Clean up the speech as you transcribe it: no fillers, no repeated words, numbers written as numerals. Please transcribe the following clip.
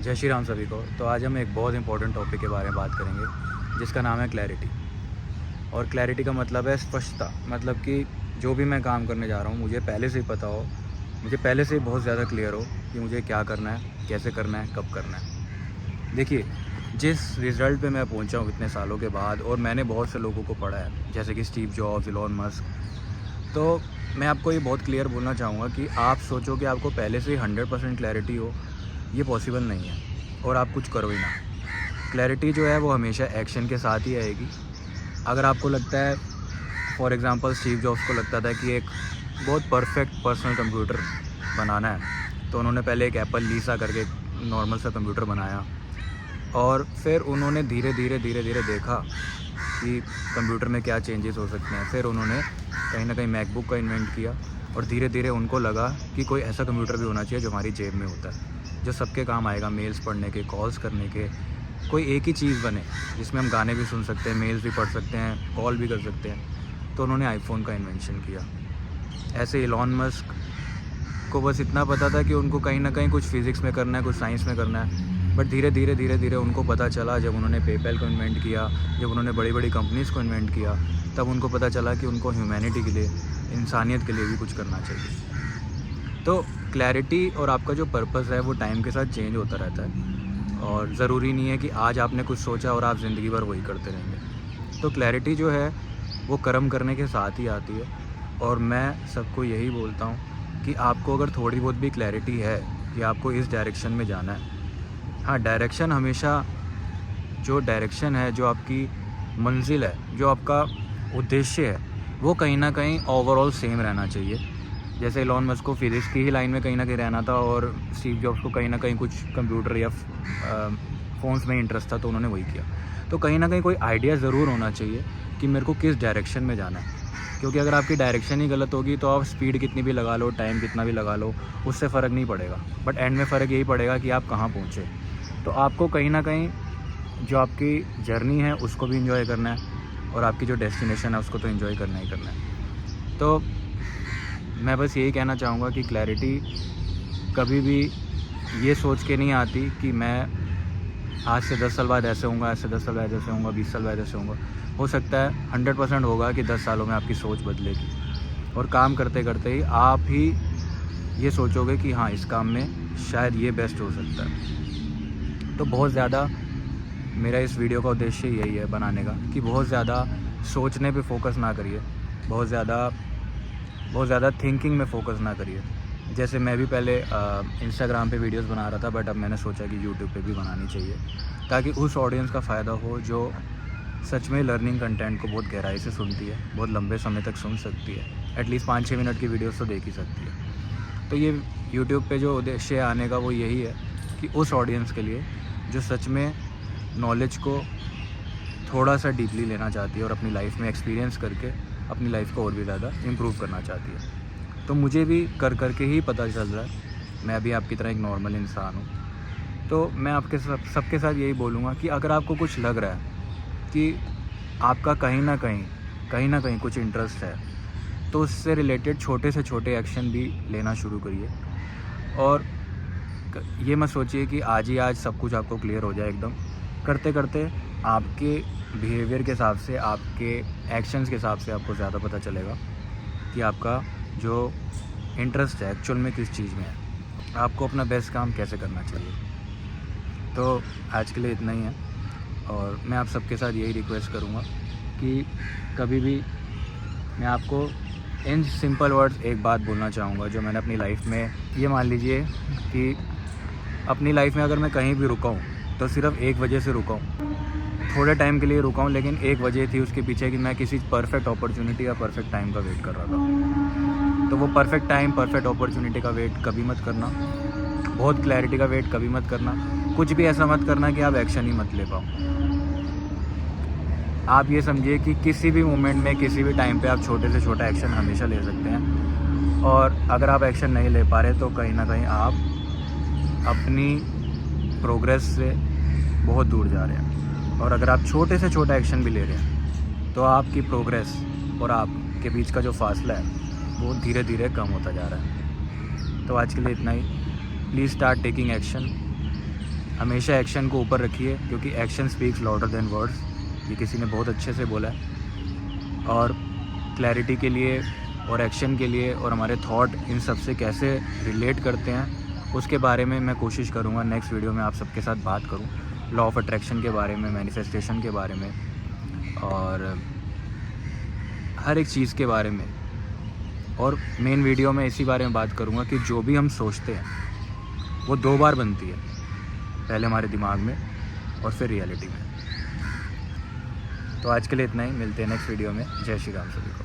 जय श्री राम सभी को। तो आज हम एक बहुत इंपॉर्टेंट टॉपिक के बारे में बात करेंगे जिसका नाम है क्लैरिटी। और क्लैरिटी का मतलब है स्पष्टता। मतलब कि जो भी मैं काम करने जा रहा हूँ मुझे पहले से ही पता हो, मुझे पहले से ही बहुत ज़्यादा क्लियर हो कि मुझे क्या करना है, कैसे करना है, कब करना है। देखिए, जिस रिज़ल्ट पे मैं पहुँचा हूँ इतने सालों के बाद, और मैंने बहुत से लोगों को पढ़ा है जैसे कि स्टीव जॉब्स, इलॉन मस्क, तो मैं आपको ये बहुत क्लियर बोलना चाहूँगा कि आप सोचो कि आपको पहले से ही 100% क्लैरिटी हो, ये पॉसिबल नहीं है। और आप कुछ करो ही ना। क्लैरिटी जो है वो हमेशा एक्शन के साथ ही आएगी। अगर आपको लगता है, फॉर एग्ज़ाम्पल स्टीव जॉब्स को लगता था कि एक बहुत परफेक्ट पर्सनल कंप्यूटर बनाना है, तो उन्होंने पहले एक एप्पल लीसा करके एक नॉर्मल सा कंप्यूटर बनाया, और फिर उन्होंने धीरे धीरे देखा कि कंप्यूटर में क्या चेंजेस हो सकते हैं। फिर उन्होंने कहीं ना कहीं मैकबुक का इन्वेंट किया, और धीरे धीरे उनको लगा कि कोई ऐसा कंप्यूटर भी होना चाहिए जो हमारी जेब में होता है, जो सबके काम आएगा, मेल्स पढ़ने के, कॉल्स करने के। कोई एक ही चीज़ बने जिसमें हम गाने भी सुन सकते हैं, मेल्स भी पढ़ सकते हैं, कॉल भी कर सकते हैं। तो उन्होंने आईफोन का इन्वेंशन किया। ऐसे इलॉन मस्क को बस इतना पता था कि उनको कहीं ना कहीं कुछ फिज़िक्स में करना है, कुछ साइंस में करना है। बट धीरे धीरे उनको पता चला, जब उन्होंने पेपैल को इन्वेंट किया, जब उन्होंने बड़ी बड़ी कंपनीज़ को इन्वेंट किया, तब उनको पता चला कि उनको ह्यूमैनिटी के लिए, इंसानियत के लिए भी कुछ करना चाहिए। तो क्लैरिटी और आपका जो पर्पस है वो टाइम के साथ चेंज होता रहता है, और ज़रूरी नहीं है कि आज आपने कुछ सोचा और आप ज़िंदगी भर वही करते रहेंगे। तो क्लैरिटी जो है वो कर्म करने के साथ ही आती है। और मैं सबको यही बोलता हूँ कि आपको अगर थोड़ी बहुत भी क्लैरिटी है कि आपको इस डायरेक्शन में जाना है, हाँ, डायरेक्शन हमेशा, जो डायरेक्शन है, जो आपकी मंजिल है, जो आपका उद्देश्य है, वो कहीं ना कहीं ओवरऑल सेम रहना चाहिए। जैसे इलॉन मस्क को फिज़िक्स की ही लाइन में कहीं ना कहीं रहना था, और स्टीव जॉब्स को कहीं ना कहीं कुछ कंप्यूटर या फ़ोन्स में इंटरेस्ट था, तो उन्होंने वही किया। तो कहीं ना कहीं कोई आइडिया ज़रूर होना चाहिए कि मेरे को किस डायरेक्शन में जाना है। क्योंकि अगर आपकी डायरेक्शन ही गलत होगी तो आप स्पीड कितनी भी लगा लो, टाइम कितना भी लगा लो, उससे फ़र्क नहीं पड़ेगा। बट एंड में फ़र्क यही पड़ेगा कि आप कहाँ पहुँचे। तो आपको कहीं ना कहीं जो आपकी जर्नी है उसको भी एंजॉय करना है, और आपकी जो डेस्टिनेशन है उसको तो एंजॉय करना ही करना है। तो मैं बस यही कहना चाहूँगा कि क्लैरिटी कभी भी ये सोच के नहीं आती कि मैं आज से 10 साल बाद ऐसे होऊंगा, ऐसे 10 साल बाद ऐसे होऊंगा, 20 साल बाद ऐसे होऊंगा। हो सकता है 100% होगा कि 10 सालों में आपकी सोच बदलेगी, और काम करते करते ही आप ही ये सोचोगे कि हाँ, इस काम में शायद ये बेस्ट हो सकता है। तो बहुत ज़्यादा मेरा इस वीडियो का उद्देश्य यही है बनाने का कि बहुत ज़्यादा सोचने पे फोकस ना करिए, बहुत ज़्यादा थिंकिंग में फोकस ना करिए। जैसे मैं भी पहले इंस्टाग्राम पे वीडियोस बना रहा था, बट अब मैंने सोचा कि यूट्यूब पे भी बनानी चाहिए, ताकि उस ऑडियंस का फ़ायदा हो जो सच में लर्निंग कंटेंट को बहुत गहराई से सुनती है, बहुत लंबे समय तक सुन सकती है, एटलीस्ट 5-6 मिनट की वीडियोस तो देख ही सकती है। तो ये यूट्यूब पे जो उद्देश्य आने का वो यही है कि उस ऑडियंस के लिए जो सच में नॉलेज को थोड़ा सा डीपली लेना चाहती है और अपनी लाइफ में एक्सपीरियंस करके अपनी लाइफ को और भी ज़्यादा इम्प्रूव करना चाहती है। तो मुझे भी कर करके ही पता चल रहा है, मैं भी आपकी तरह एक नॉर्मल इंसान हूँ। तो मैं आपके सबके साथ यही बोलूँगा कि अगर आपको कुछ लग रहा है कि आपका कहीं ना कहीं कुछ इंटरेस्ट है, तो उससे रिलेटेड छोटे से छोटे एक्शन भी लेना शुरू करिए। और ये मत सोचिए कि आज ही आज सब कुछ आपको क्लियर हो जाए एकदम। करते करते आपके बिहेवियर के हिसाब से, आपके एक्शंस के हिसाब से आपको ज़्यादा पता चलेगा कि आपका जो इंटरेस्ट है एक्चुअल में किस चीज़ में है, आपको अपना बेस्ट काम कैसे करना चाहिए। तो आज के लिए इतना ही है, और मैं आप सबके साथ यही रिक्वेस्ट करूँगा कि कभी भी मैं आपको इन सिंपल वर्ड्स एक बात बोलना चाहूँगा जो मैंने अपनी लाइफ में, ये मान लीजिए कि अपनी लाइफ में अगर मैं कहीं भी रुका हूँ तो सिर्फ एक वजह से रुका हूँ, थोड़े टाइम के लिए रुका हूँ, लेकिन एक वजह थी उसके पीछे कि मैं किसी परफेक्ट अपॉर्चुनिटी या परफेक्ट टाइम का वेट कर रहा था। तो वो परफेक्ट टाइम, परफेक्ट अपॉर्चुनिटी का वेट कभी मत करना, बहुत क्लैरिटी का वेट कभी मत करना, कुछ भी ऐसा मत करना कि आप एक्शन ही मत ले पाओ। आप ये समझिए कि किसी भी मोमेंट में, किसी भी टाइम पे आप छोटे से छोटा एक्शन हमेशा ले सकते हैं, और अगर आप एक्शन नहीं ले पा रहे तो कहीं ना कहीं आप अपनी प्रोग्रेस से बहुत दूर जा रहे हैं। और अगर आप छोटे से छोटा एक्शन भी ले रहे हैं तो आपकी प्रोग्रेस और आपके बीच का जो फासला है वो धीरे धीरे कम होता जा रहा है। तो आज के लिए इतना ही। Please start taking action. हमेशा एक्शन को ऊपर रखिए, क्योंकि action speaks louder than words, ये किसी ने बहुत अच्छे से बोला है। और क्लैरिटी के लिए और एक्शन के लिए और हमारे थॉट इन सब से कैसे रिलेट करते हैं उसके बारे में मैं कोशिश करूँगा नेक्स्ट वीडियो में आप सबके साथ बात करूँ। लॉ ऑफ अट्रैक्शन के बारे में, मैनिफेस्टेशन के बारे में और हर एक चीज़ के बारे में। और मेन वीडियो में इसी बारे में बात करूँगा कि जो भी हम सोचते हैं वो 2 बार बनती है, पहले हमारे दिमाग में और फिर रियलिटी में। तो आज के लिए इतना ही, मिलते हैं नेक्स्ट वीडियो में। जय श्री राम सभी को।